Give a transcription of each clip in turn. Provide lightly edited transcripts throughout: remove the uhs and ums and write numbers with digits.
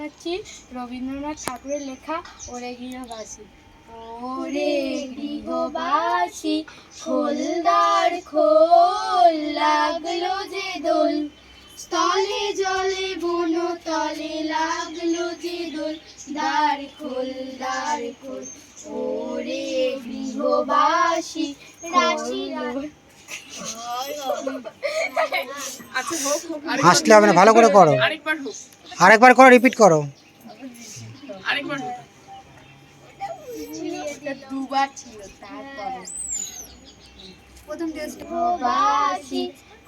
শোনাচ্ছি রবীন্দ্রনাথ ঠাকুরের লেখা ওরে গৃহবাসী। ওরে গৃহবাসী খোলদার খোল, লাগলো যে দোল, স্থলে জলে বন তলে লাগলো যে দোল, দ্বার খোল দ্বার খোল। ওরে গৃহবাসী রাশি হাসলে হবে না, ভালো করে করো, আরেকবার করো, রিপিট করো। দুবার ছিল, তারপরে প্রথম গৃহবাসী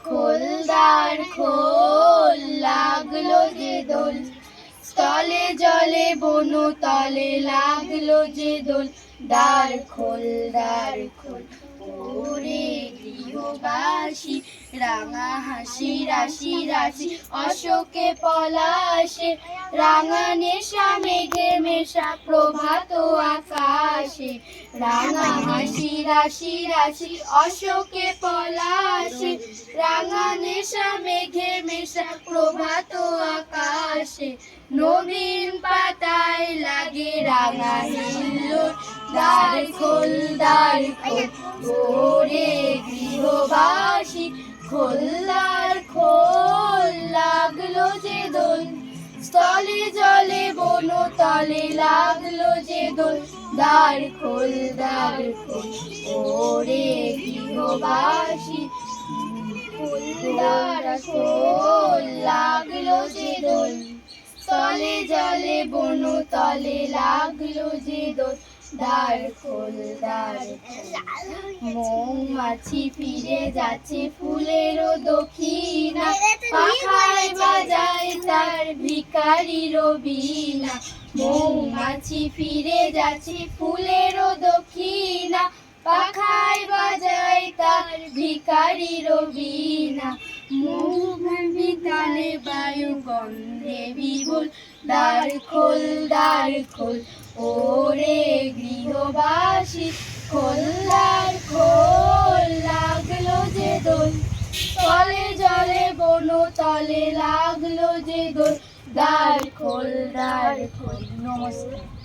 খোলদার খোল, লাগলো যে দোল, স্থলে জলে বন তলে লাগলো যে দোল, দ্বার খোল দ্বার খোল। ওরে গৃহবাসী রাঙা হাসি রাশি রাশি অশোকে পলাশে, রাঙা নেশা মেঘে মেশা প্রভাত আকাশে, রাঙা হাসি রাশি রাশি অশোকে পলাশে, রাঙা নেশা মেঘে মেশা প্রভাত আকাশে, নবীন পাতায় লাগে রাঙা হিল্লোল, দ্বার খোল দ্বার খোল। ওরে গৃহবাসী খোলদার খোল, লাগলো যে দোল, স্থলে জলে বন তলে লাগলো যে দোল, দ্বার খোল দ্বার খোল। ওরে গৃহবাসী খোলদার খোল, লাগলো যে দোল, স্থলে জলে বন তলে লাগলো যে দোল, দ্বার খোল দ্বার খোল। মৌমাছি ফিরে যাচ্ছে ফুলের দক্ষিণা, পাখায় বাজায় তার ভিখারির বীণা। মৌমাছি ফিরে যাচ্ছে ফুলের দক্ষিণা, পাখায় বাজায় তার ভিখারির বীণা। মৌমাছি তালে বায়ু গন্ধে বিভোর, দ্বার খোল দ্বার খোল। ওরে গৃহবাসী খোলদার খোল, লাগলো যে দোল, স্থলে জলে বন তলে লাগলো যে দোল, দ্বার খোল দ্বার খোল। নমস্কার।